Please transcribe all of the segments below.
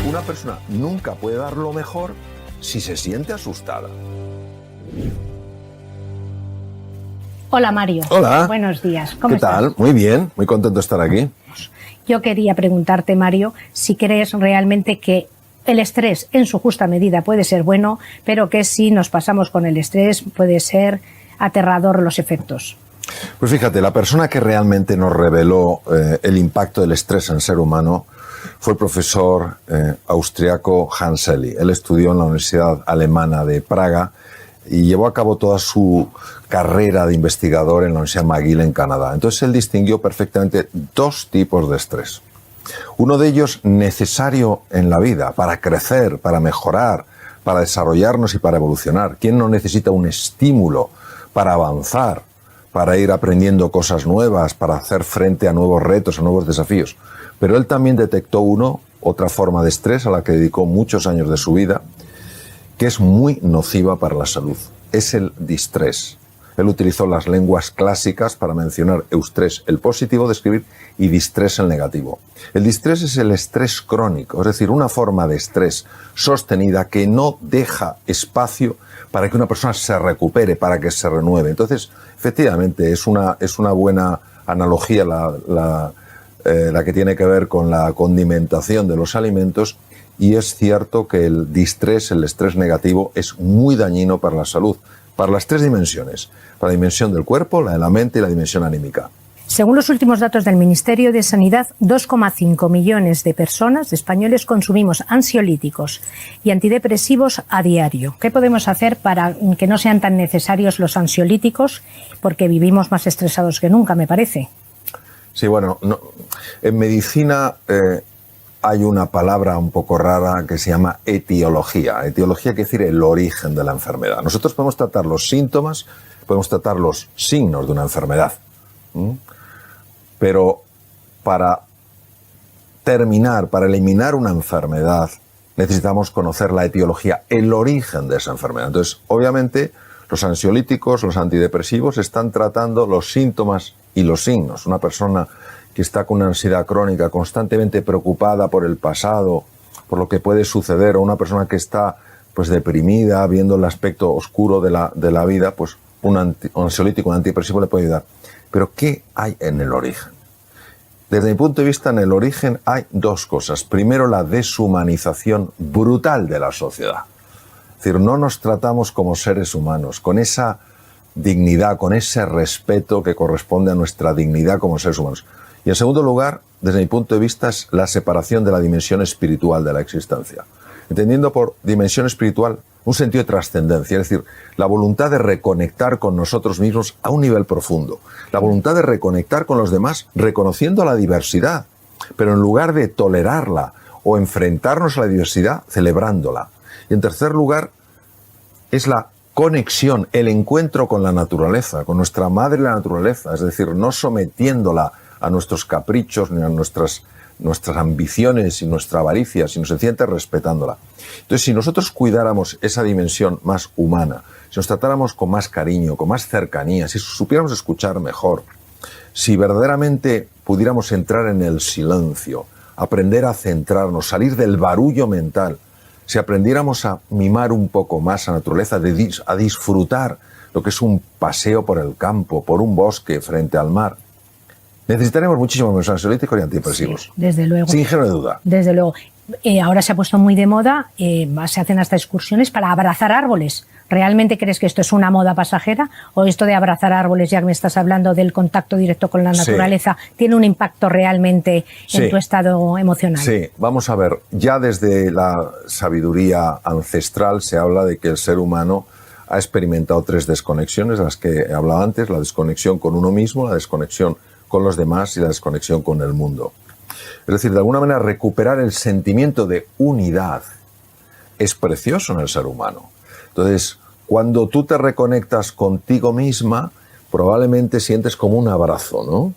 Una persona nunca puede dar lo mejor si se siente asustada. Hola Mario. Hola. Buenos días. ¿Cómo estás? ¿Qué tal? Muy bien, muy contento de estar aquí. Yo quería preguntarte, Mario, si crees realmente que el estrés en su justa medida puede ser bueno, pero que si nos pasamos con el estrés puede ser aterrador los efectos. Pues fíjate, la persona que realmente nos reveló el impacto del estrés en el ser humano fue el profesor austriaco Hans Selye. Él estudió en la Universidad Alemana de Praga y llevó a cabo toda su carrera de investigador en la Universidad McGill en Canadá. Entonces él distinguió perfectamente dos tipos de estrés. Uno de ellos necesario en la vida para crecer, para mejorar, para desarrollarnos y para evolucionar. ¿Quién no necesita un estímulo para avanzar, para ir aprendiendo cosas nuevas, para hacer frente a nuevos retos, a nuevos desafíos? Pero él también detectó otra forma de estrés a la que dedicó muchos años de su vida, que es muy nociva para la salud. Es el distrés. Él utilizó las lenguas clásicas para mencionar eustrés, el positivo de escribir, y distrés, el negativo. El distrés es el estrés crónico, es decir, una forma de estrés sostenida que no deja espacio para que una persona se recupere, para que se renueve. Entonces, efectivamente, es una buena analogía la que tiene que ver con la condimentación de los alimentos, y es cierto que el distrés, el estrés negativo, es muy dañino para la salud, para las tres dimensiones, para la dimensión del cuerpo, la de la mente y la dimensión anímica. Según los últimos datos del Ministerio de Sanidad, 2,5 millones de personas, de españoles, consumimos ansiolíticos y antidepresivos a diario. ¿Qué podemos hacer para que no sean tan necesarios los ansiolíticos? Porque vivimos más estresados que nunca, me parece. Sí, bueno, en medicina hay una palabra un poco rara que se llama etiología. Etiología quiere decir el origen de la enfermedad. Nosotros podemos tratar los síntomas, podemos tratar los signos de una enfermedad. Pero para eliminar una enfermedad, necesitamos conocer la etiología, el origen de esa enfermedad. Entonces, obviamente, los ansiolíticos, los antidepresivos están tratando los síntomas y los signos. Una persona que está con una ansiedad crónica, constantemente preocupada por el pasado, por lo que puede suceder, o una persona que está pues deprimida, viendo el aspecto oscuro de la vida, pues un ansiolítico, un antidepresivo le puede ayudar. Pero ¿qué hay en el origen? Desde mi punto de vista, en el origen hay dos cosas. Primero, la deshumanización brutal de la sociedad. Es decir, no nos tratamos como seres humanos, con esa dignidad, con ese respeto que corresponde a nuestra dignidad como seres humanos. Y en segundo lugar, desde mi punto de vista, es la separación de la dimensión espiritual de la existencia. Entendiendo por dimensión espiritual un sentido de trascendencia, es decir, la voluntad de reconectar con nosotros mismos a un nivel profundo, la voluntad de reconectar con los demás reconociendo la diversidad, pero en lugar de tolerarla o enfrentarnos a la diversidad, celebrándola. Y en tercer lugar, es la conexión, el encuentro con la naturaleza, con nuestra madre la naturaleza, es decir, no sometiéndola a nuestros caprichos ni a nuestras ambiciones y nuestra avaricia, sino sencillamente respetándola. Entonces, si nosotros cuidáramos esa dimensión más humana, si nos tratáramos con más cariño, con más cercanía, si supiéramos escuchar mejor, si verdaderamente pudiéramos entrar en el silencio, aprender a centrarnos, salir del barullo mental, si aprendiéramos a mimar un poco más a la naturaleza, a disfrutar lo que es un paseo por el campo, por un bosque frente al mar, necesitaremos muchísimos menos ansiolíticos y antidepresivos. Sí, desde luego. Sin género de duda. Desde luego. Ahora se ha puesto muy de moda, se hacen hasta excursiones para abrazar árboles. ¿Realmente crees que esto es una moda pasajera? ¿O esto de abrazar árboles, ya que me estás hablando del contacto directo con la naturaleza, tiene un impacto realmente en tu estado emocional? Sí, vamos a ver. Ya desde la sabiduría ancestral se habla de que el ser humano ha experimentado tres desconexiones, de las que he hablado antes: la desconexión con uno mismo, la desconexión con los demás y la desconexión con el mundo. Es decir, de alguna manera recuperar el sentimiento de unidad es precioso en el ser humano. Entonces, cuando tú te reconectas contigo misma, probablemente sientes como un abrazo, ¿no?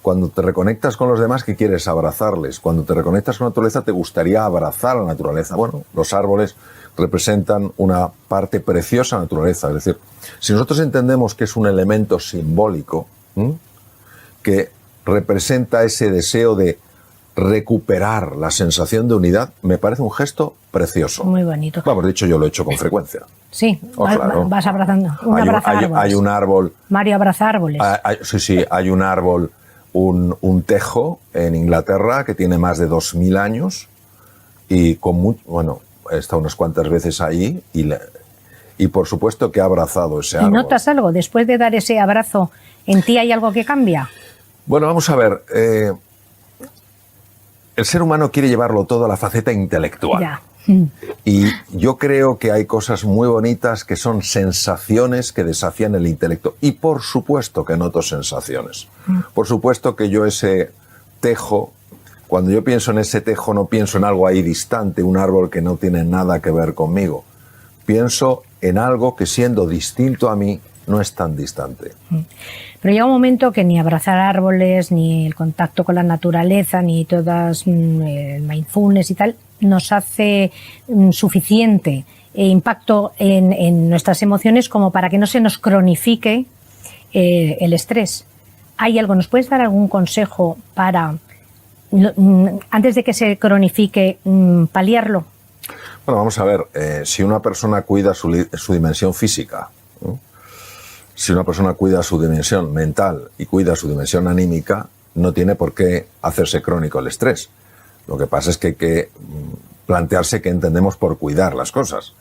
Cuando te reconectas con los demás, ¿qué quieres? Abrazarles. Cuando te reconectas con la naturaleza, te gustaría abrazar a la naturaleza. Bueno, los árboles representan una parte preciosa de la naturaleza. Es decir, si nosotros entendemos que es un elemento simbólico, que representa ese deseo de recuperar la sensación de unidad, me parece un gesto precioso. Muy bonito. Vamos, de hecho yo lo he hecho con frecuencia. Sí, claro. Vas abrazando. Hay un árbol. Mario abraza árboles. Sí, hay un árbol, un tejo en Inglaterra que tiene más de 2000 años y he estado unas cuantas veces ahí y por supuesto que ha abrazado ese árbol. ¿Y notas algo? Después de dar ese abrazo, ¿en ti hay algo que cambia? Bueno, vamos a ver. El ser humano quiere llevarlo todo a la faceta intelectual. Ya. Y yo creo que hay cosas muy bonitas que son sensaciones que desafían el intelecto. Y por supuesto que noto sensaciones. Por supuesto que yo ese tejo, cuando yo pienso en ese tejo no pienso en algo ahí distante, un árbol que no tiene nada que ver conmigo. Pienso en algo que siendo distinto a mí no es tan distante. Pero llega un momento que ni abrazar árboles, ni el contacto con la naturaleza, ni todas el mindfulness y tal, nos hace suficiente impacto en nuestras emociones como para que no se nos cronifique el estrés. ¿Hay algo? ¿Nos puedes dar algún consejo para, antes de que se cronifique, paliarlo? Bueno, vamos a ver, si una persona cuida su dimensión física, ¿no? Si una persona cuida su dimensión mental y cuida su dimensión anímica, no tiene por qué hacerse crónico el estrés. Lo que pasa es que hay que plantearse qué entendemos por cuidar las cosas.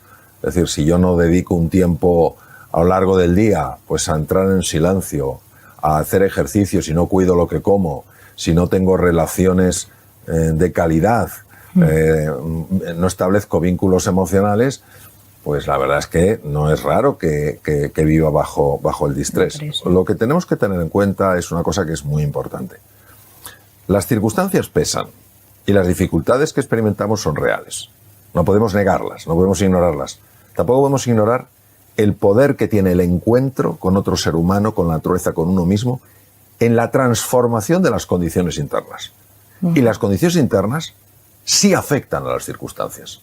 Es decir, si yo no dedico un tiempo a lo largo del día pues a entrar en silencio, a hacer ejercicio, si no cuido lo que como, si no tengo relaciones de calidad, no establezco vínculos emocionales, pues la verdad es que no es raro que viva bajo el distrés. Lo que tenemos que tener en cuenta es una cosa que es muy importante. Las circunstancias pesan y las dificultades que experimentamos son reales. No podemos negarlas, no podemos ignorarlas. Tampoco podemos ignorar el poder que tiene el encuentro con otro ser humano, con la naturaleza, con uno mismo, en la transformación de las condiciones internas. Y las condiciones internas sí afectan a las circunstancias.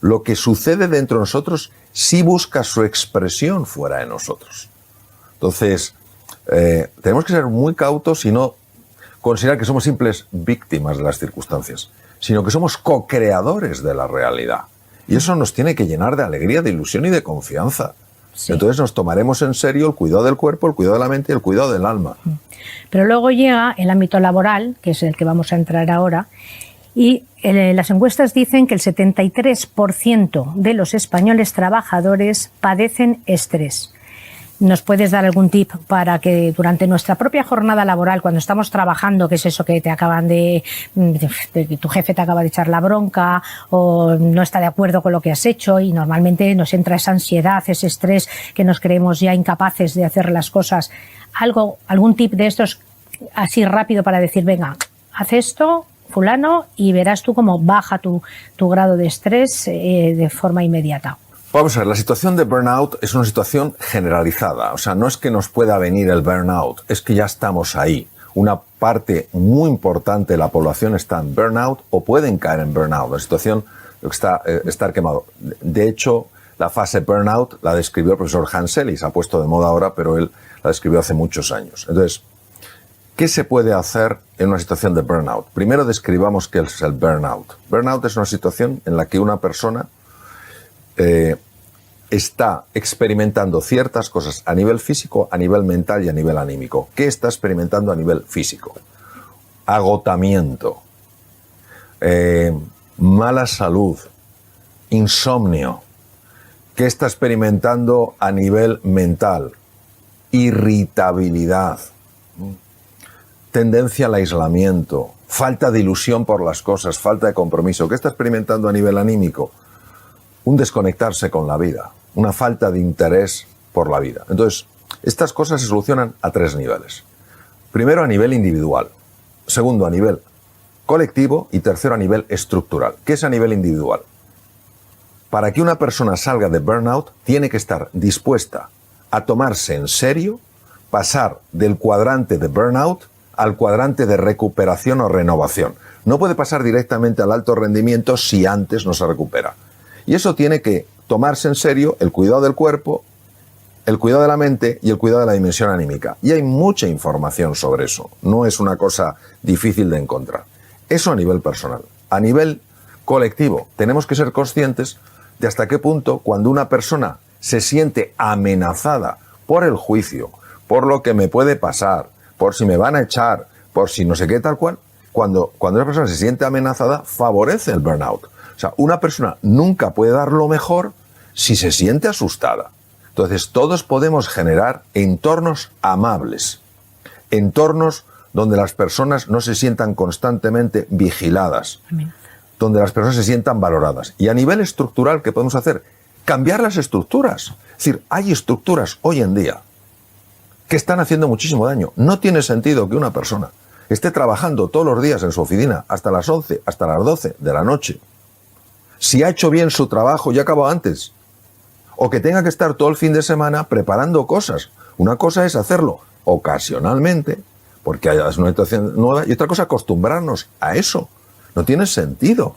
Lo que sucede dentro de nosotros sí busca su expresión fuera de nosotros. Entonces, tenemos que ser muy cautos y no considerar que somos simples víctimas de las circunstancias, sino que somos co-creadores de la realidad. Y eso nos tiene que llenar de alegría, de ilusión y de confianza. Sí. Entonces nos tomaremos en serio el cuidado del cuerpo, el cuidado de la mente y el cuidado del alma. Pero luego llega el ámbito laboral, que es el que vamos a entrar ahora, y las encuestas dicen que el 73% de los españoles trabajadores padecen estrés. ¿Nos puedes dar algún tip para que durante nuestra propia jornada laboral, cuando estamos trabajando, que es eso que te acaban tu jefe te acaba de echar la bronca o no está de acuerdo con lo que has hecho y normalmente nos entra esa ansiedad, ese estrés que nos creemos ya incapaces de hacer las cosas? ¿Algún tip de estos así rápido para decir, venga, haz esto, fulano, y verás tú cómo baja tu grado de estrés de forma inmediata? Vamos a ver, la situación de burnout es una situación generalizada. O sea, no es que nos pueda venir el burnout, es que ya estamos ahí. Una parte muy importante de la población está en burnout o pueden caer en burnout. La situación está estar quemado. De hecho, la fase burnout la describió el profesor Hans Selye, se ha puesto de moda ahora, pero él la describió hace muchos años. Entonces, ¿qué se puede hacer en una situación de burnout? Primero describamos qué es el burnout. Burnout es una situación en la que una persona está experimentando ciertas cosas a nivel físico, a nivel mental y a nivel anímico. ¿Qué está experimentando a nivel físico? Agotamiento, mala salud, insomnio. ¿Qué está experimentando a nivel mental? Irritabilidad, tendencia al aislamiento, falta de ilusión por las cosas, falta de compromiso. ¿Qué está experimentando a nivel anímico? Un desconectarse con la vida, una falta de interés por la vida. Entonces, estas cosas se solucionan a 3 niveles. Primero, a nivel individual. Segundo, a nivel colectivo. Y tercero, a nivel estructural. ¿Qué es a nivel individual? Para que una persona salga de burnout, tiene que estar dispuesta a tomarse en serio, pasar del cuadrante de burnout al cuadrante de recuperación o renovación. No puede pasar directamente al alto rendimiento si antes no se recupera. Y eso tiene que tomarse en serio el cuidado del cuerpo, el cuidado de la mente y el cuidado de la dimensión anímica. Y hay mucha información sobre eso. No es una cosa difícil de encontrar. Eso a nivel personal. A nivel colectivo, tenemos que ser conscientes de hasta qué punto cuando una persona se siente amenazada por el juicio, por lo que me puede pasar, por si me van a echar, por si no sé qué tal cual, cuando una persona se siente amenazada, favorece el burnout. O sea, una persona nunca puede dar lo mejor si se siente asustada. Entonces, todos podemos generar entornos amables, entornos donde las personas no se sientan constantemente vigiladas, donde las personas se sientan valoradas. Y a nivel estructural, ¿qué podemos hacer? Cambiar las estructuras. Es decir, hay estructuras hoy en día que están haciendo muchísimo daño. No tiene sentido que una persona esté trabajando todos los días en su oficina hasta las 11, hasta las 12 de la noche. Si ha hecho bien su trabajo y acabó antes. O que tenga que estar todo el fin de semana preparando cosas. Una cosa es hacerlo ocasionalmente, porque es una situación nueva, y otra cosa acostumbrarnos a eso. No tiene sentido.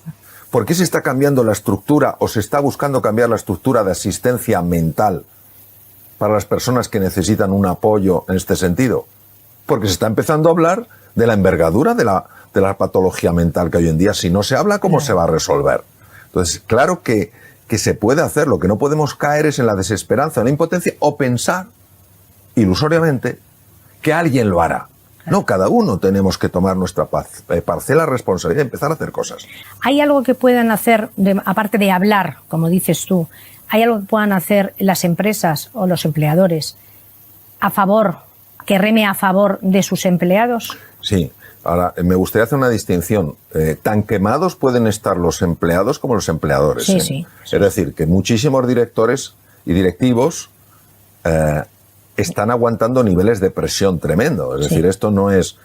¿Por qué se está cambiando la estructura o se está buscando cambiar la estructura de asistencia mental para las personas que necesitan un apoyo en este sentido? Porque se está empezando a hablar de la envergadura de la patología mental que hoy en día, si no se habla, ¿cómo se va a resolver? Entonces, claro que se puede hacer. Lo que no podemos caer es en la desesperanza, en la impotencia, o pensar ilusoriamente que alguien lo hará. No, cada uno tenemos que tomar nuestra parcela de responsabilidad y empezar a hacer cosas. ¿Hay algo que puedan hacer, aparte de hablar, como dices tú, hay algo que puedan hacer las empresas o los empleadores a favor, que reme a favor de sus empleados? Sí. Ahora, me gustaría hacer una distinción. Tan quemados pueden estar los empleados como los empleadores. Sí, sí. Es decir, que muchísimos directores y directivos están aguantando niveles de presión tremendo. Es decir, esto no es,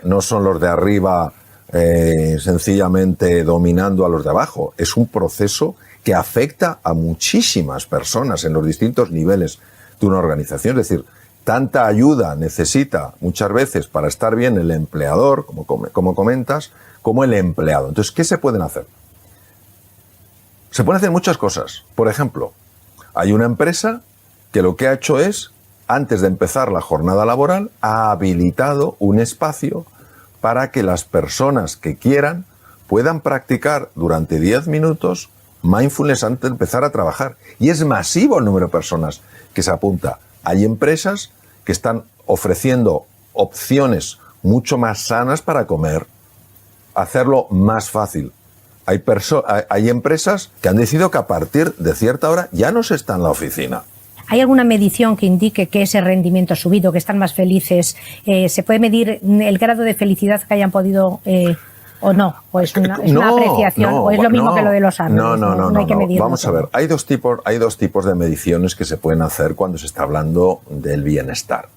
no son los de arriba sencillamente dominando a los de abajo. Es un proceso que afecta a muchísimas personas en los distintos niveles de una organización. Es decir, tanta ayuda necesita muchas veces para estar bien el empleador, como comentas, como el empleado. Entonces, ¿qué se pueden hacer? Se pueden hacer muchas cosas. Por ejemplo, hay una empresa que lo que ha hecho es, antes de empezar la jornada laboral, ha habilitado un espacio para que las personas que quieran puedan practicar durante 10 minutos mindfulness antes de empezar a trabajar. Y es masivo el número de personas que se apunta. Hay empresas que están ofreciendo opciones mucho más sanas para comer, hacerlo más fácil. Hay empresas que han decidido que a partir de cierta hora ya no se está en la oficina. ¿Hay alguna medición que indique que ese rendimiento ha subido, que están más felices? ¿Se puede medir el grado de felicidad que hayan podido o no? ¿O es una apreciación? ¿O es lo mismo que lo de los árboles? No hay que medirlo. Vamos a ver, hay dos tipos de mediciones que se pueden hacer cuando se está hablando del bienestar.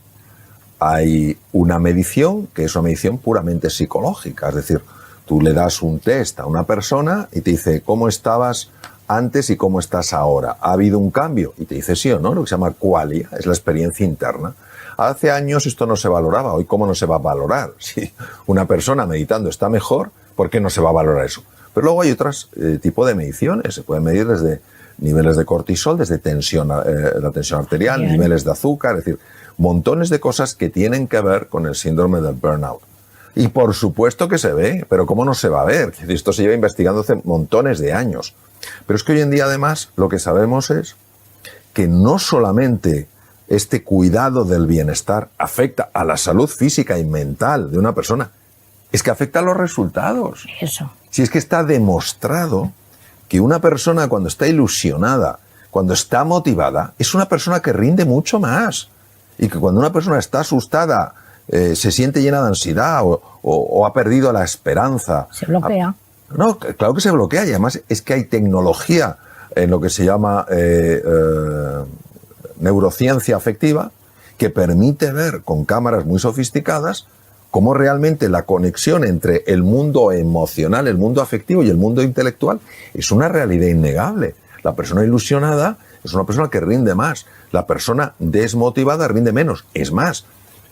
Hay una medición que es una medición puramente psicológica, es decir, tú le das un test a una persona y te dice cómo estabas antes y cómo estás ahora. ¿Ha habido un cambio? Y te dice sí o no, lo que se llama qualia, es la experiencia interna. Hace años esto no se valoraba, hoy ¿cómo no se va a valorar? Si una persona meditando está mejor, ¿por qué no se va a valorar eso? Pero luego hay otros tipos de mediciones, se pueden medir desde niveles de cortisol, desde tensión, la tensión arterial, niveles de azúcar, es decir, montones de cosas que tienen que ver con el síndrome del burnout. Y por supuesto que se ve, pero ¿cómo no se va a ver? Esto se lleva investigando hace montones de años. Pero es que hoy en día, además, lo que sabemos es que no solamente este cuidado del bienestar afecta a la salud física y mental de una persona, es que afecta a los resultados. Eso. Si es que está demostrado que una persona cuando está ilusionada, cuando está motivada, es una persona que rinde mucho más. Y que cuando una persona está asustada, se siente llena de ansiedad o ha perdido la esperanza. Se bloquea. No, claro que se bloquea, y además es que hay tecnología en lo que se llama neurociencia afectiva que permite ver con cámaras muy sofisticadas cómo realmente la conexión entre el mundo emocional, el mundo afectivo y el mundo intelectual es una realidad innegable. La persona ilusionada es una persona que rinde más, la persona desmotivada rinde menos. Es más,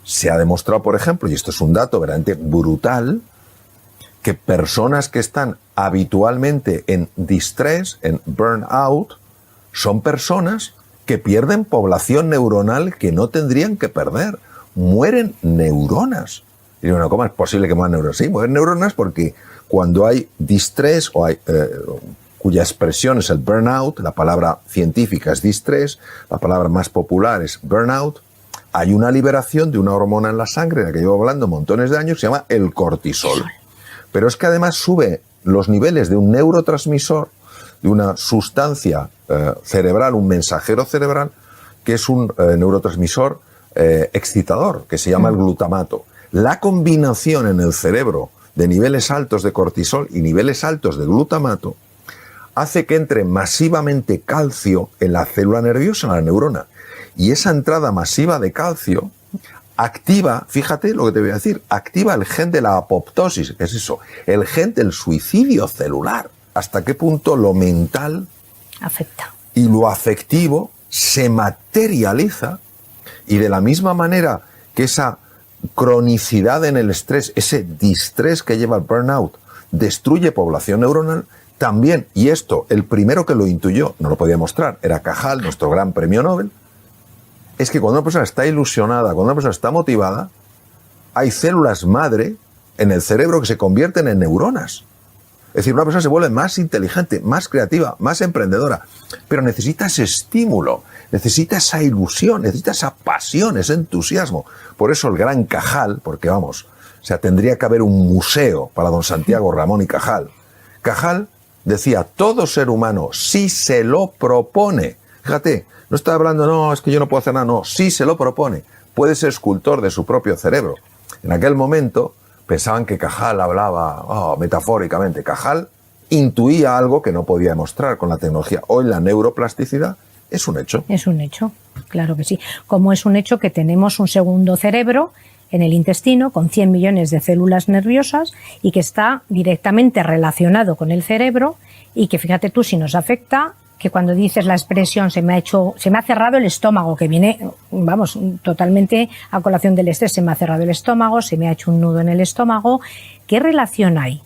se ha demostrado, por ejemplo, y esto es un dato verdaderamente brutal, que personas que están habitualmente en distrés, en burnout, son personas que pierden población neuronal que no tendrían que perder. Mueren neuronas. Y bueno, ¿cómo es posible que muevan neuronas? Sí, mueven neuronas porque cuando hay distrés o hay, cuya expresión es el burnout, la palabra científica es distrés, la palabra más popular es burnout, hay una liberación de una hormona en la sangre, de la que llevo hablando montones de años, que se llama el cortisol. Pero es que además sube los niveles de un neurotransmisor, de una sustancia cerebral, un mensajero cerebral, que es un neurotransmisor excitador, que se llama el glutamato. La combinación en el cerebro de niveles altos de cortisol y niveles altos de glutamato hace que entre masivamente calcio en la célula nerviosa, en la neurona. Y esa entrada masiva de calcio activa, fíjate lo que te voy a decir, activa el gen de la apoptosis, que es eso, el gen del suicidio celular. ¿Hasta qué punto lo mental afecta y lo afectivo se materializa? Y de la misma manera que esa cronicidad en el estrés, ese distrés que lleva el burnout, destruye población neuronal, también, y esto, el primero que lo intuyó, no lo podía mostrar, era Cajal, nuestro gran premio Nobel, es que cuando una persona está ilusionada, cuando una persona está motivada, hay células madre en el cerebro que se convierten en neuronas. Es decir, una persona se vuelve más inteligente, más creativa, más emprendedora, pero necesita ese estímulo, necesita esa ilusión, necesita esa pasión, ese entusiasmo. Por eso el gran Cajal, porque vamos, o sea, tendría que haber un museo para don Santiago Ramón y Cajal. Cajal decía, todo ser humano, si se lo propone, fíjate, no está hablando, no, es que yo no puedo hacer nada, no, si se lo propone, puede ser escultor de su propio cerebro. En aquel momento pensaban que Cajal hablaba metafóricamente. Cajal intuía algo que no podía demostrar con la tecnología. Hoy la neuroplasticidad es un hecho. Es un hecho, claro que sí. Como es un hecho que tenemos un segundo cerebro en el intestino con 100 millones de células nerviosas y que está directamente relacionado con el cerebro y que fíjate tú si nos afecta, que cuando dices la expresión se me ha cerrado el estómago, que viene, vamos, totalmente a colación del estrés, se me ha cerrado el estómago, se me ha hecho un nudo en el estómago. ¿Qué relación hay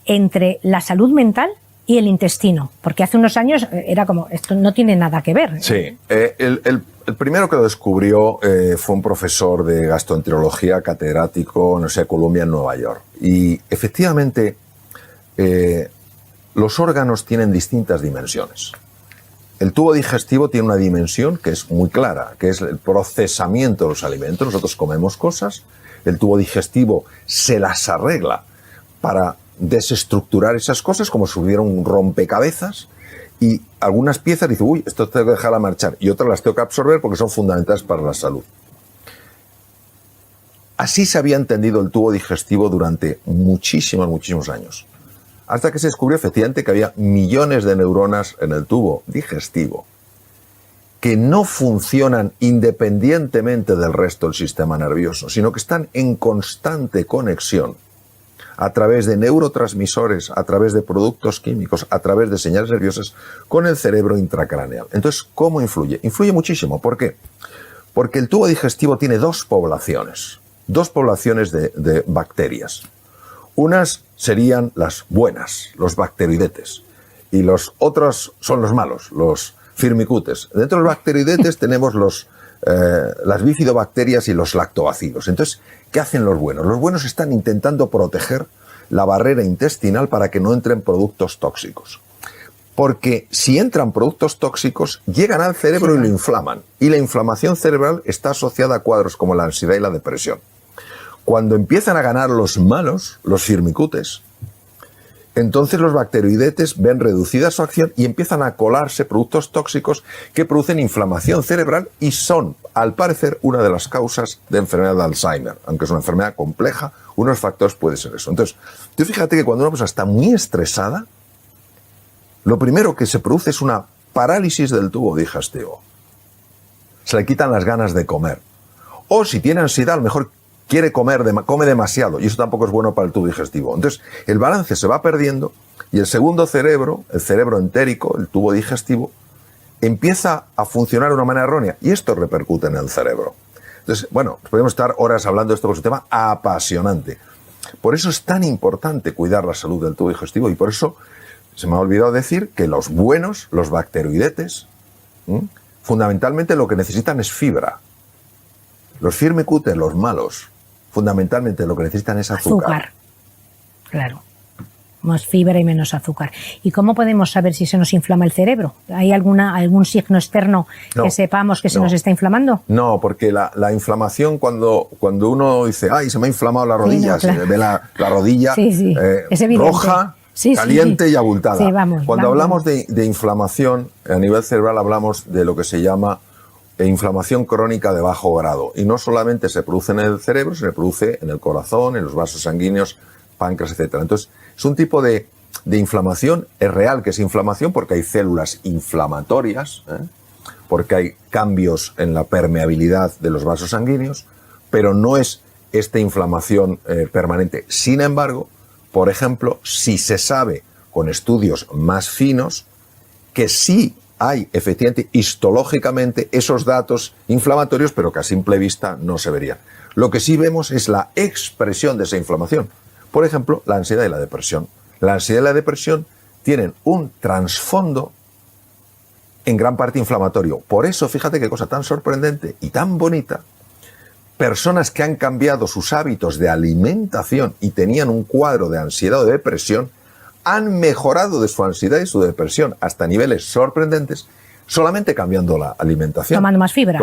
entre la salud mental y el intestino? Porque hace unos años era como, esto no tiene nada que ver. Sí, el primero que lo descubrió fue un profesor de gastroenterología catedrático en la Universidad de Columbia en Nueva York. Y efectivamente los órganos tienen distintas dimensiones. El tubo digestivo tiene una dimensión que es muy clara, que es el procesamiento de los alimentos. Nosotros comemos cosas, el tubo digestivo se las arregla para desestructurar esas cosas como si hubiera un rompecabezas y algunas piezas dicen, uy, esto tengo que dejarla marchar y otras las tengo que absorber porque son fundamentales para la salud. Así se había entendido el tubo digestivo durante muchísimos años. Hasta que se descubrió efectivamente que había millones de neuronas en el tubo digestivo que no funcionan independientemente del resto del sistema nervioso, sino que están en constante conexión a través de neurotransmisores, a través de productos químicos, a través de señales nerviosas con el cerebro intracraneal. Entonces, ¿cómo influye? Influye muchísimo. ¿Por qué? Porque el tubo digestivo tiene dos poblaciones de bacterias. Unas serían las buenas, los bacteroidetes, y los otros son los malos, los firmicutes. Dentro de los bacteroidetes tenemos las bifidobacterias y los lactobacilos. Entonces, ¿qué hacen los buenos? Los buenos están intentando proteger la barrera intestinal para que no entren productos tóxicos. Porque si entran productos tóxicos, llegan al cerebro y lo inflaman. Y la inflamación cerebral está asociada a cuadros como la ansiedad y la depresión. Cuando empiezan a ganar los malos, los firmicutes, entonces los bacteroidetes ven reducida su acción y empiezan a colarse productos tóxicos que producen inflamación cerebral y son, al parecer, una de las causas de enfermedad de Alzheimer. Aunque es una enfermedad compleja, uno de los factores puede ser eso. Entonces, tú fíjate que cuando una persona está muy estresada, lo primero que se produce es una parálisis del tubo digestivo. Se le quitan las ganas de comer. O si tiene ansiedad, a lo mejor come demasiado, y eso tampoco es bueno para el tubo digestivo. Entonces, el balance se va perdiendo y el segundo cerebro, el cerebro entérico, el tubo digestivo, empieza a funcionar de una manera errónea y esto repercute en el cerebro. Entonces, bueno, podemos estar horas hablando de esto, porque es un tema apasionante. Por eso es tan importante cuidar la salud del tubo digestivo y por eso se me ha olvidado decir que los buenos, los bacteroidetes, fundamentalmente lo que necesitan es fibra. Los firmicutes, los malos, fundamentalmente lo que necesitan es azúcar. Claro. Más fibra y menos azúcar. ¿Y cómo podemos saber si se nos inflama el cerebro? ¿Hay algún signo externo que sepamos que se nos está inflamando? No, porque la inflamación, cuando uno dice, ay, se me ha inflamado la rodilla, se ve la rodilla roja, caliente y abultada. Sí, vamos, cuando hablamos de inflamación, a nivel cerebral hablamos de lo que se llama inflamación crónica de bajo grado. Y no solamente se produce en el cerebro, se produce en el corazón, en los vasos sanguíneos, páncreas, etcétera. Entonces, es un tipo de inflamación, es real que es inflamación porque hay células inflamatorias, porque hay cambios en la permeabilidad de los vasos sanguíneos, pero no es esta inflamación permanente. Sin embargo, por ejemplo, si se sabe con estudios más finos que sí hay efectivamente histológicamente esos datos inflamatorios, pero que a simple vista no se verían. Lo que sí vemos es la expresión de esa inflamación. Por ejemplo, la ansiedad y la depresión. La ansiedad y la depresión tienen un trasfondo en gran parte inflamatorio. Por eso, fíjate qué cosa tan sorprendente y tan bonita. Personas que han cambiado sus hábitos de alimentación y tenían un cuadro de ansiedad o de depresión, han mejorado de su ansiedad y su depresión hasta niveles sorprendentes solamente cambiando la alimentación. Tomando más fibra.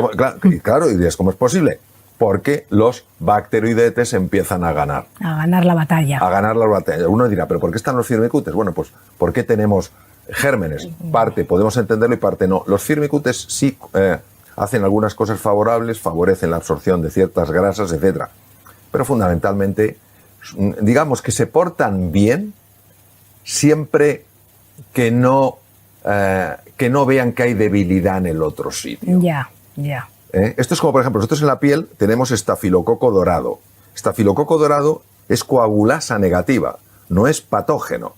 Claro, y dices, ¿cómo es posible? Porque los bacteroidetes empiezan a ganar. A ganar la batalla. A ganar la batalla. Uno dirá, ¿pero por qué están los firmicutes? Bueno, pues porque tenemos gérmenes. Parte podemos entenderlo y parte no. Los firmicutes sí hacen algunas cosas favorables, favorecen la absorción de ciertas grasas, etc. Pero fundamentalmente, digamos que se portan bien siempre que no vean que hay debilidad en el otro sitio. Ya. Esto es como, por ejemplo, nosotros en la piel tenemos estafilococo dorado. Estafilococo dorado es coagulasa negativa, no es patógeno.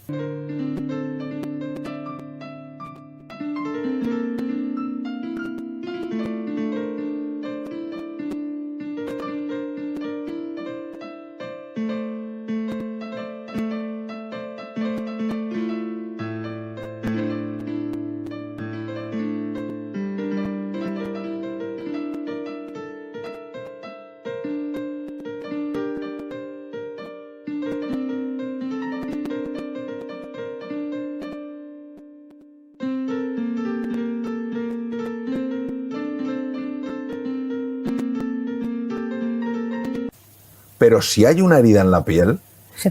Pero si hay una herida en la piel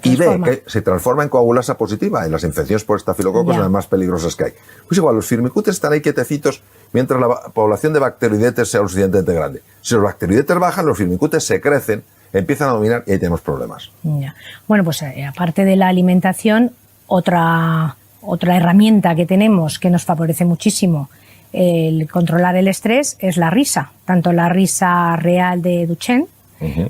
y ve que se transforma en coagulasa positiva, en las infecciones por estafilococos son las más peligrosas que hay. Pues igual, los firmicutes están ahí quietecitos mientras la población de bacteroidetes sea lo suficientemente grande. Si los bacteroidetes bajan, los firmicutes se crecen, empiezan a dominar y ahí tenemos problemas. Ya. Bueno, pues aparte de la alimentación, otra herramienta que tenemos que nos favorece muchísimo el controlar el estrés es la risa, tanto la risa real de Duchenne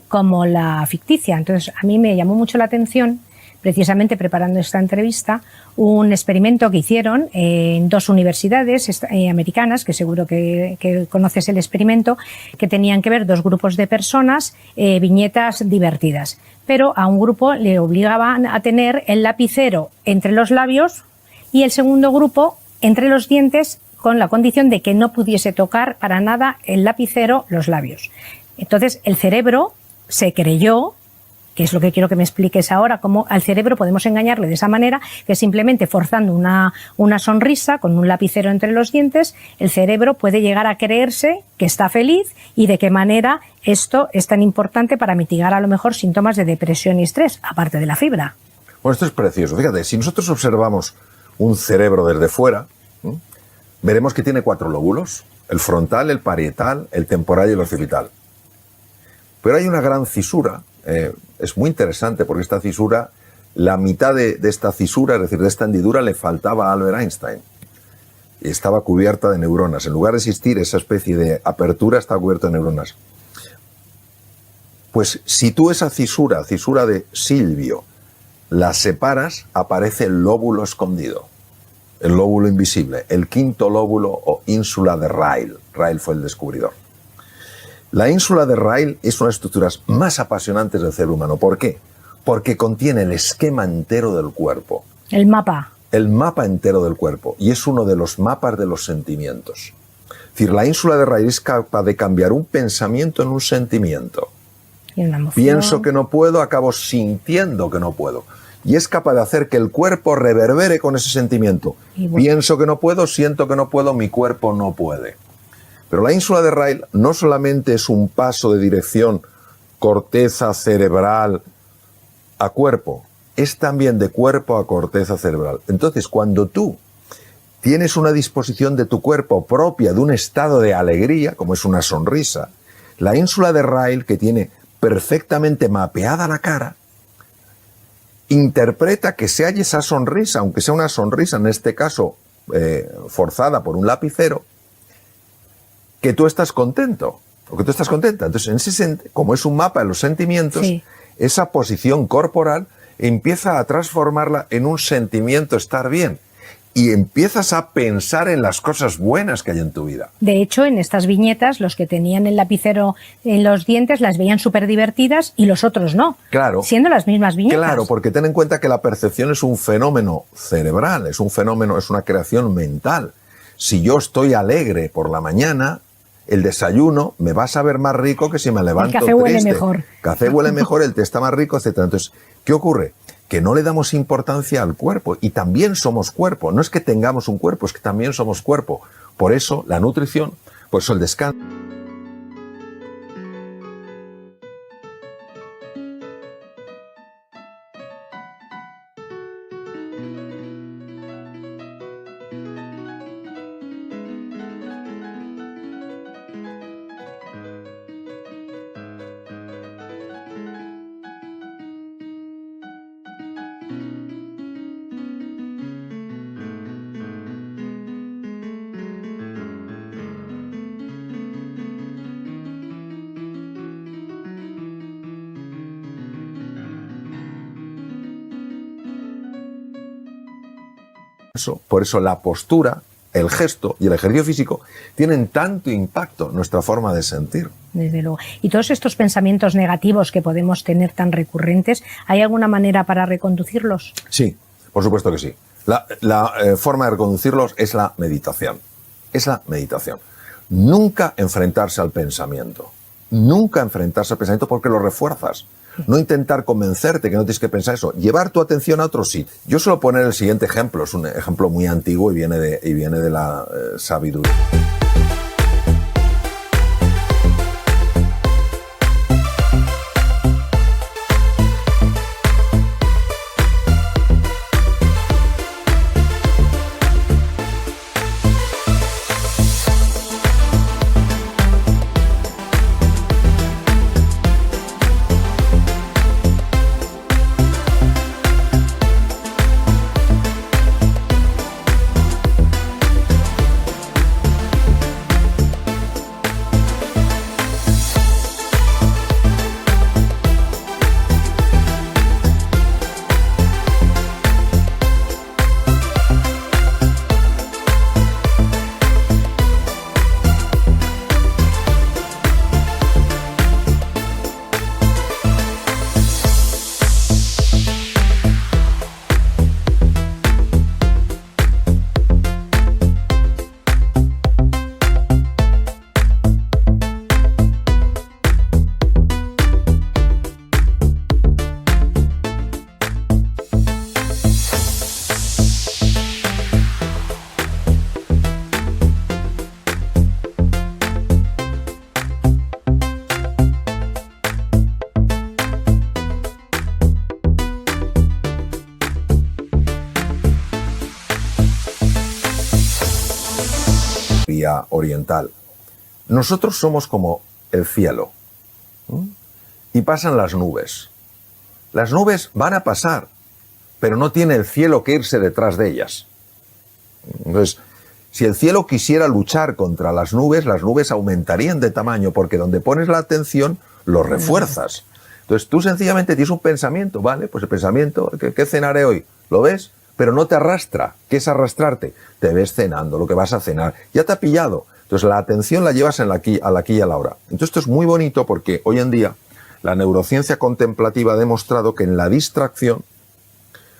como la ficticia. Entonces, a mí me llamó mucho la atención, precisamente preparando esta entrevista, un experimento que hicieron en 2 universidades americanas, que seguro que conoces el experimento, que tenían que ver 2 grupos de personas, viñetas divertidas. Pero a un grupo le obligaban a tener el lapicero entre los labios y el segundo grupo entre los dientes, con la condición de que no pudiese tocar para nada el lapicero los labios. Entonces, el cerebro se creyó, que es lo que quiero que me expliques ahora, cómo al cerebro podemos engañarle de esa manera, que simplemente forzando una sonrisa con un lapicero entre los dientes, el cerebro puede llegar a creerse que está feliz y de qué manera esto es tan importante para mitigar a lo mejor síntomas de depresión y estrés, aparte de la fibra. Bueno, esto es precioso. Fíjate, si nosotros observamos un cerebro desde fuera, veremos que tiene 4 lóbulos: el frontal, el parietal, el temporal y el occipital. Pero hay una gran cisura, es muy interesante porque esta cisura, la mitad de esta cisura, es decir, de esta hendidura, le faltaba a Albert Einstein. Y estaba cubierta de neuronas. En lugar de existir esa especie de apertura, está cubierta de neuronas. Pues si tú esa cisura de Silvio, la separas, aparece el lóbulo escondido, el lóbulo invisible, el 5º lóbulo o ínsula de Ryle. Ryle fue el descubridor. La ínsula de Ryle es una de las estructuras más apasionantes del cerebro humano. ¿Por qué? Porque contiene el esquema entero del cuerpo. El mapa. El mapa entero del cuerpo. Y es uno de los mapas de los sentimientos. Es decir, la ínsula de Ryle es capaz de cambiar un pensamiento en un sentimiento. Y una emoción. Pienso que no puedo, acabo sintiendo que no puedo. Y es capaz de hacer que el cuerpo reverbere con ese sentimiento. Bueno. Pienso que no puedo, siento que no puedo, mi cuerpo no puede. Pero la ínsula de Ryle no solamente es un paso de dirección corteza cerebral a cuerpo, es también de cuerpo a corteza cerebral. Entonces, cuando tú tienes una disposición de tu cuerpo propia de un estado de alegría, como es una sonrisa, la ínsula de Ryle, que tiene perfectamente mapeada la cara, interpreta que se halle esa sonrisa, aunque sea una sonrisa, en este caso forzada por un lapicero, que tú estás contento, o que tú estás contenta. Entonces, como es un mapa de los sentimientos, sí, esa posición corporal empieza a transformarla en un sentimiento estar bien. Y empiezas a pensar en las cosas buenas que hay en tu vida. De hecho, en estas viñetas, los que tenían el lapicero en los dientes las veían súper divertidas y los otros no. Claro. Siendo las mismas viñetas. Claro, porque ten en cuenta que la percepción es un fenómeno cerebral, es un fenómeno, es una creación mental. Si yo estoy alegre por la mañana, el desayuno me va a saber más rico que si me levanto triste. El café huele mejor. El café huele mejor, el té está más rico, etc. Entonces, ¿qué ocurre? Que no le damos importancia al cuerpo, y también somos cuerpo. No es que tengamos un cuerpo, es que también somos cuerpo. Por eso la nutrición, por eso el descanso. Por eso la postura, el gesto y el ejercicio físico tienen tanto impacto en nuestra forma de sentir. Desde luego. Y todos estos pensamientos negativos que podemos tener tan recurrentes, ¿hay alguna manera para reconducirlos? Sí, por supuesto que sí. La forma de reconducirlos es la meditación. Es la meditación. Nunca enfrentarse al pensamiento. Nunca enfrentarse al pensamiento porque lo refuerzas. No intentar convencerte que no tienes que pensar eso. Llevar tu atención a otro sitio. Yo suelo poner el siguiente ejemplo. Es un ejemplo muy antiguo y viene de la sabiduría. Oriental. Nosotros somos como el cielo, ¿sí? Y pasan las nubes. Las nubes van a pasar, pero no tiene el cielo que irse detrás de ellas. Entonces, si el cielo quisiera luchar contra las nubes aumentarían de tamaño, porque donde pones la atención lo refuerzas. Entonces tú sencillamente tienes un pensamiento, ¿vale? Pues el pensamiento, ¿qué cenaré hoy? ¿Lo ves? Pero no te arrastra. ¿Qué es arrastrarte? Te ves cenando, lo que vas a cenar. Ya te ha pillado. Entonces la atención la llevas al aquí y a la ahora. Entonces esto es muy bonito porque hoy en día la neurociencia contemplativa ha demostrado que en la distracción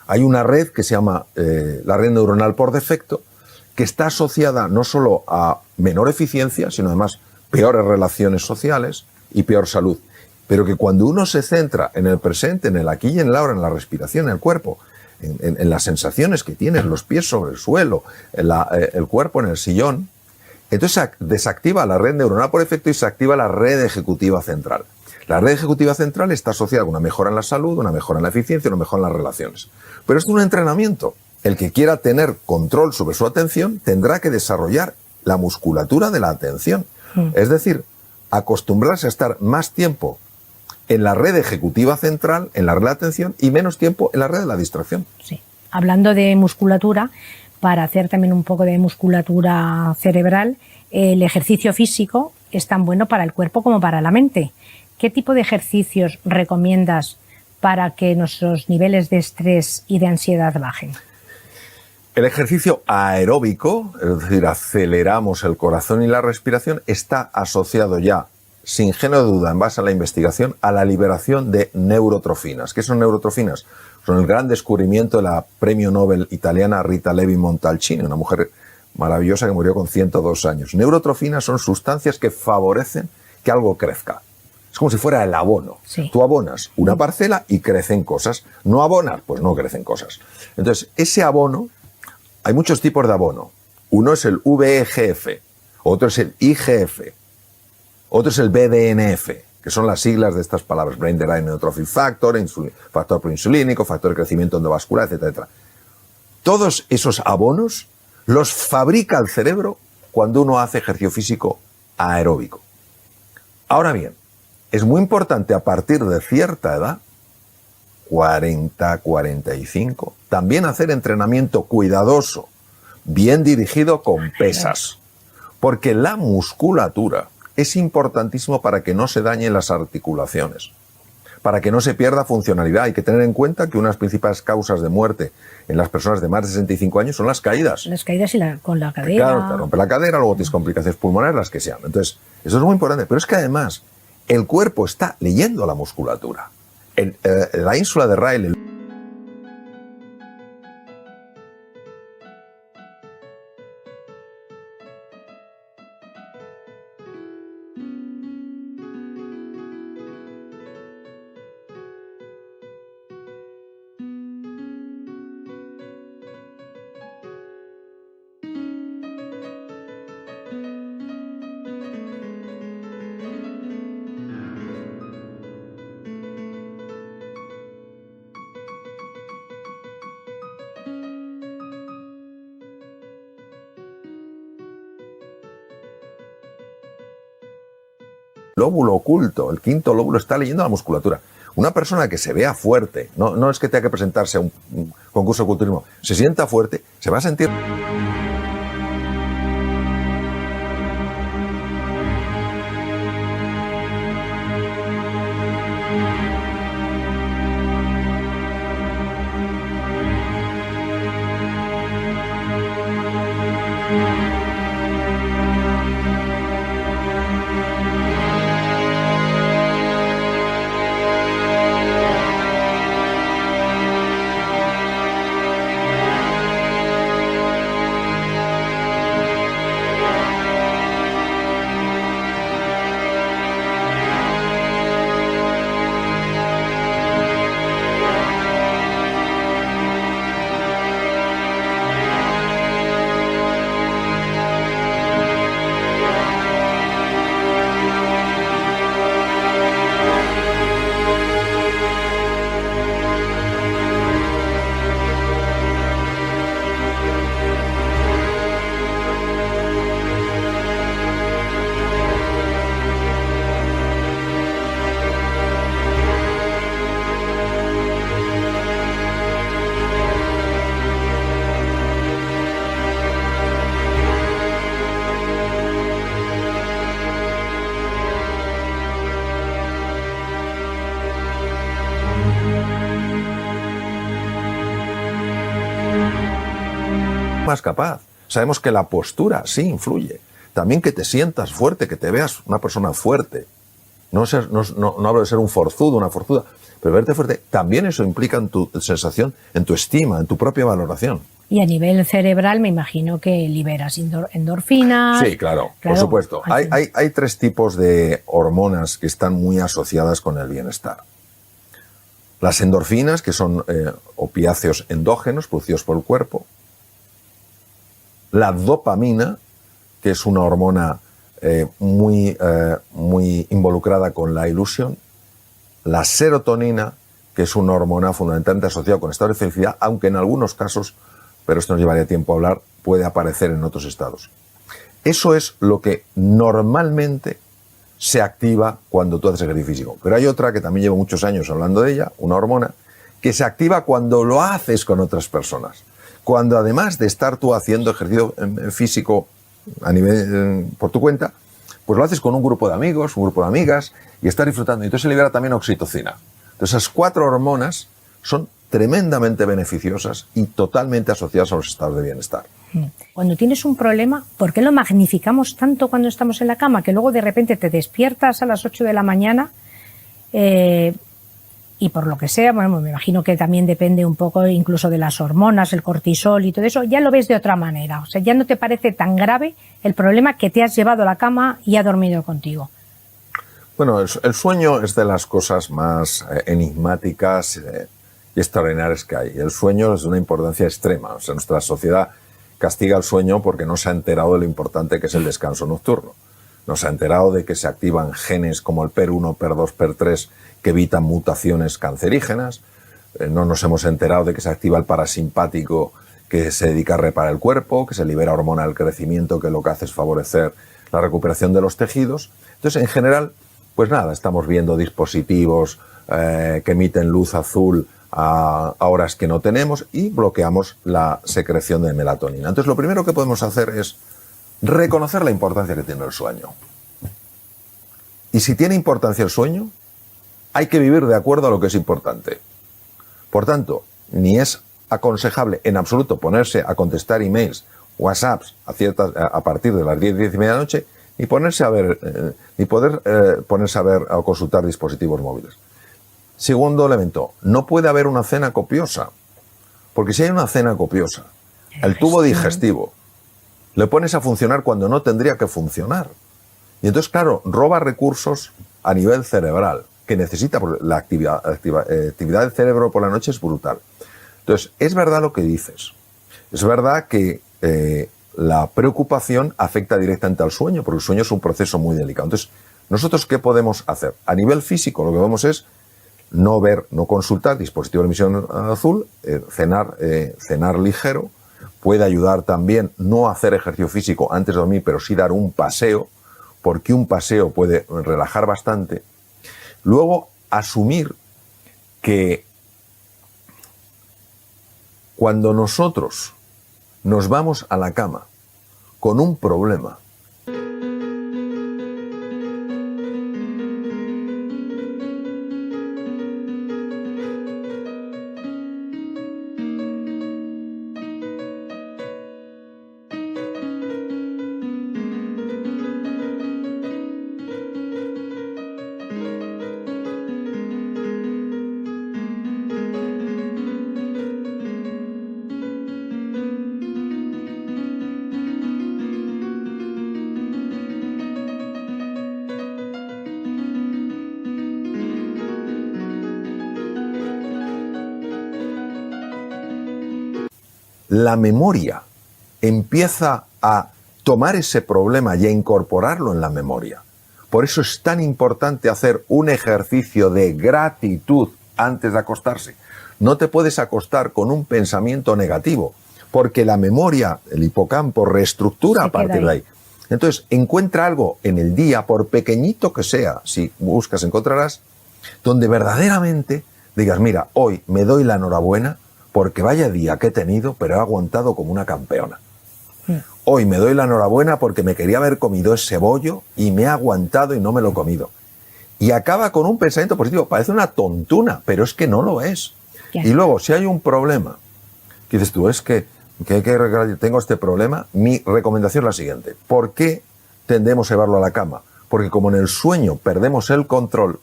hay una red que se llama la red neuronal por defecto, que está asociada no solo a menor eficiencia, sino además peores relaciones sociales y peor salud. pero que cuando uno se centra en el presente, en el aquí y en el ahora, en la respiración, en el cuerpo, en las sensaciones que tienes, los pies sobre el suelo, el cuerpo en el sillón, entonces desactiva la red neuronal por efecto y se activa la red ejecutiva central. La red ejecutiva central está asociada a una mejora en la salud, una mejora en la eficiencia, una mejora en las relaciones. Pero esto es un entrenamiento. El que quiera tener control sobre su atención tendrá que desarrollar la musculatura de la atención. Es decir, acostumbrarse a estar más tiempo en la red ejecutiva central, en la red de atención, y menos tiempo en la red de la distracción. Sí. Hablando de musculatura, para hacer también un poco de musculatura cerebral, el ejercicio físico es tan bueno para el cuerpo como para la mente. ¿Qué tipo de ejercicios recomiendas para que nuestros niveles de estrés y de ansiedad bajen? El ejercicio aeróbico, es decir, aceleramos el corazón y la respiración, está asociado ya, sin género de duda, en base a la investigación, a la liberación de neurotrofinas. ¿Qué son neurotrofinas? Son el gran descubrimiento de la premio Nobel italiana Rita Levi Montalcini, una mujer maravillosa que murió con 102 años. Neurotrofinas son sustancias que favorecen que algo crezca. Es como si fuera el abono. Sí. Tú abonas una parcela y crecen cosas. No abonas, pues no crecen cosas. Entonces, ese abono, hay muchos tipos de abono. Uno es el VEGF, otro es el IGF, otro es el BDNF, que son las siglas de estas palabras: Brain Derived Neurotrophic Factor, factor proinsulínico, factor de crecimiento endovascular, etcétera, etcétera. Todos esos abonos los fabrica el cerebro cuando uno hace ejercicio físico aeróbico. Ahora bien, es muy importante a partir de cierta edad, 40, 45, también hacer entrenamiento cuidadoso, bien dirigido con pesas, porque la musculatura es importantísimo para que no se dañen las articulaciones, para que no se pierda funcionalidad. Hay que tener en cuenta que una de las principales causas de muerte en las personas de más de 65 años son las caídas. Las caídas con la cadera. Claro, te rompe la cadera, luego tienes complicaciones pulmonares, las que sean. Entonces, eso es muy importante. Pero es que además, el cuerpo está leyendo la musculatura. La ínsula de Ryle, lóbulo oculto, el quinto lóbulo, está leyendo la musculatura. Una persona que se vea fuerte, no es que tenga que presentarse a un concurso de culturismo, se sienta fuerte, se va a sentir... más capaz. Sabemos que la postura sí influye. También que te sientas fuerte, que te veas una persona fuerte. No hablo de ser un forzudo, una forzuda, pero verte fuerte, también eso implica en tu sensación, en tu estima, en tu propia valoración. Y a nivel cerebral me imagino que liberas endorfinas. Sí, claro, por supuesto. Hay tres tipos de hormonas que están muy asociadas con el bienestar. Las endorfinas, que son opiáceos endógenos producidos por el cuerpo. La dopamina, que es una hormona muy involucrada con la ilusión. La serotonina, que es una hormona fundamentalmente asociada con estados de felicidad, aunque en algunos casos, pero esto nos llevaría tiempo a hablar, puede aparecer en otros estados. Eso es lo que normalmente se activa cuando tú haces ejercicio físico. Pero hay otra que también llevo muchos años hablando de ella, una hormona, que se activa cuando lo haces con otras personas. Cuando además de estar tú haciendo ejercicio físico a nivel por tu cuenta, pues lo haces con un grupo de amigos, un grupo de amigas, y estás disfrutando. Y entonces se libera también oxitocina. Entonces esas cuatro hormonas son tremendamente beneficiosas y totalmente asociadas a los estados de bienestar. Cuando tienes un problema, ¿por qué lo magnificamos tanto cuando estamos en la cama? Que luego de repente te despiertas a las 8 de la mañana y por lo que sea, bueno, me imagino que también depende un poco incluso de las hormonas, el cortisol y todo eso, ya lo ves de otra manera. O sea, ya no te parece tan grave el problema que te has llevado a la cama y ha dormido contigo. Bueno, el sueño es de las cosas más enigmáticas y extraordinarias que hay. El sueño es de una importancia extrema. O sea, nuestra sociedad castiga el sueño porque no se ha enterado de lo importante que es el descanso nocturno. No se ha enterado de que se activan genes como el PER1, PER2, PER3 que evitan mutaciones cancerígenas. No nos hemos enterado de que se activa el parasimpático que se dedica a reparar el cuerpo, que se libera hormona del crecimiento que lo que hace es favorecer la recuperación de los tejidos. Entonces, en general, pues nada, estamos viendo dispositivos que emiten luz azul a horas que no tenemos y bloqueamos la secreción de melatonina. Entonces, lo primero que podemos hacer es reconocer la importancia que tiene el sueño. Y si tiene importancia el sueño, hay que vivir de acuerdo a lo que es importante. Por tanto, ni es aconsejable en absoluto ponerse a contestar emails, WhatsApps a partir de las 10, 10 y media de la noche, ni ponerse a ver, ni poder ponerse a ver o consultar dispositivos móviles. Segundo elemento, no puede haber una cena copiosa, porque si hay una cena copiosa, el tubo digestivo le pones a funcionar cuando no tendría que funcionar. Y entonces, claro, roba recursos a nivel cerebral, que necesita, porque la actividad del cerebro por la noche es brutal. Entonces, es verdad lo que dices. Es verdad que la preocupación afecta directamente al sueño, porque el sueño es un proceso muy delicado. Entonces, ¿nosotros qué podemos hacer? A nivel físico, lo que vemos es no consultar dispositivos de emisión azul, cenar ligero. Puede ayudar también no hacer ejercicio físico antes de dormir, pero sí dar un paseo, porque un paseo puede relajar bastante. Luego, asumir que cuando nosotros nos vamos a la cama con un problema, la memoria empieza a tomar ese problema y a incorporarlo en la memoria. Por eso es tan importante hacer un ejercicio de gratitud antes de acostarse. No te puedes acostar con un pensamiento negativo, porque la memoria, el hipocampo, reestructura a partir de ahí. Entonces, encuentra algo en el día, por pequeñito que sea, si buscas encontrarás, donde verdaderamente digas, mira, hoy me doy la enhorabuena porque vaya día que he tenido, pero he aguantado como una campeona. Hoy me doy la enhorabuena porque me quería haber comido ese bollo y me he aguantado y no me lo he comido. Y acaba con un pensamiento positivo. Parece una tontuna, pero es que no lo es. Y luego, si hay un problema, que dices tú, es que tengo este problema, mi recomendación es la siguiente. ¿Por qué tendemos a llevarlo a la cama? Porque como en el sueño perdemos el control,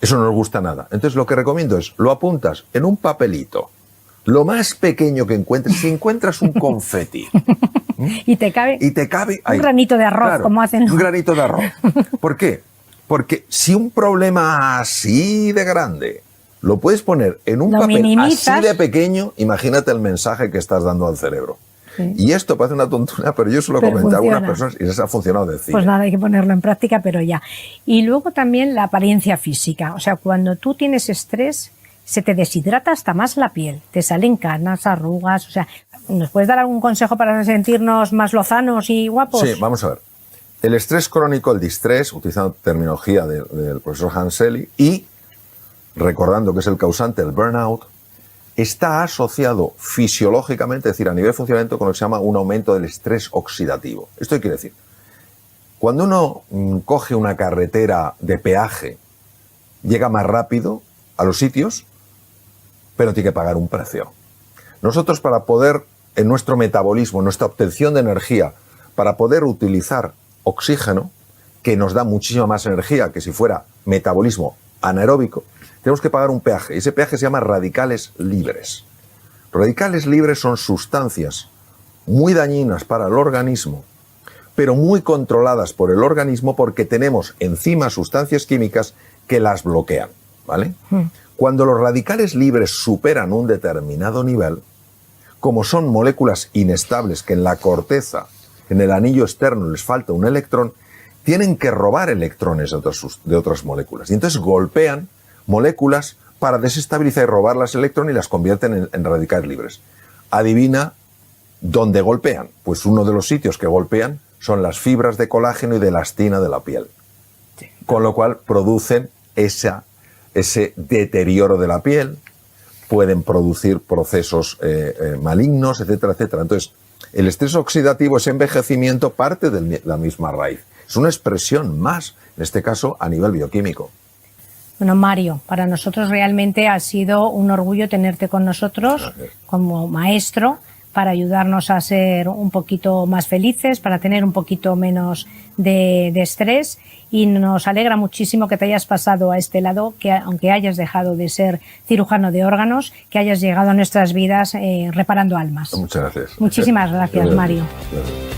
eso no nos gusta nada. Entonces lo que recomiendo es, lo apuntas en un papelito Lo más pequeño que encuentres, si encuentras un confeti y te cabe ahí, un granito de arroz, claro, como hacen. Un granito de arroz. ¿Por qué? Porque si un problema así de grande lo puedes poner en un papel minimizas, así de pequeño, imagínate el mensaje que estás dando al cerebro. Sí. Y esto parece una tontería, pero yo se lo comenté a algunas personas y les ha funcionado de cine. Pues nada, hay que ponerlo en práctica, pero ya. Y luego también la apariencia física. O sea, cuando tú tienes estrés, se te deshidrata hasta más la piel, te salen canas, arrugas, o sea, ¿nos puedes dar algún consejo para sentirnos más lozanos y guapos? Sí, vamos a ver. El estrés crónico, el distrés, utilizando terminología del profesor Hans Selye, y recordando que es el causante del burnout, está asociado fisiológicamente, es decir, a nivel de funcionamiento, con lo que se llama un aumento del estrés oxidativo. ¿Esto qué quiere decir? Cuando uno coge una carretera de peaje, llega más rápido a los sitios, pero tiene que pagar un precio. Nosotros, para poder, en nuestro metabolismo, en nuestra obtención de energía, para poder utilizar oxígeno, que nos da muchísima más energía que si fuera metabolismo anaeróbico, tenemos que pagar un peaje. Y ese peaje se llama radicales libres. Radicales libres son sustancias muy dañinas para el organismo, pero muy controladas por el organismo porque tenemos encima sustancias químicas que las bloquean, ¿vale? Cuando los radicales libres superan un determinado nivel, como son moléculas inestables que en la corteza, en el anillo externo les falta un electrón, tienen que robar electrones de otras moléculas. Y entonces golpean moléculas para desestabilizar y robar las electrones y las convierten en radicales libres. Adivina dónde golpean. Pues uno de los sitios que golpean son las fibras de colágeno y de elastina de la piel. Sí. Con lo cual producen ese deterioro de la piel, pueden producir procesos malignos, etcétera, etcétera. Entonces, el estrés oxidativo, ese envejecimiento, parte de la misma raíz. Es una expresión más, en este caso, a nivel bioquímico. Bueno, Mario, para nosotros realmente ha sido un orgullo tenerte con nosotros como maestro para ayudarnos a ser un poquito más felices, para tener un poquito menos de estrés, y nos alegra muchísimo que te hayas pasado a este lado, que aunque hayas dejado de ser cirujano de órganos, que hayas llegado a nuestras vidas reparando almas. Muchas gracias. Muchísimas gracias, Mario. Gracias.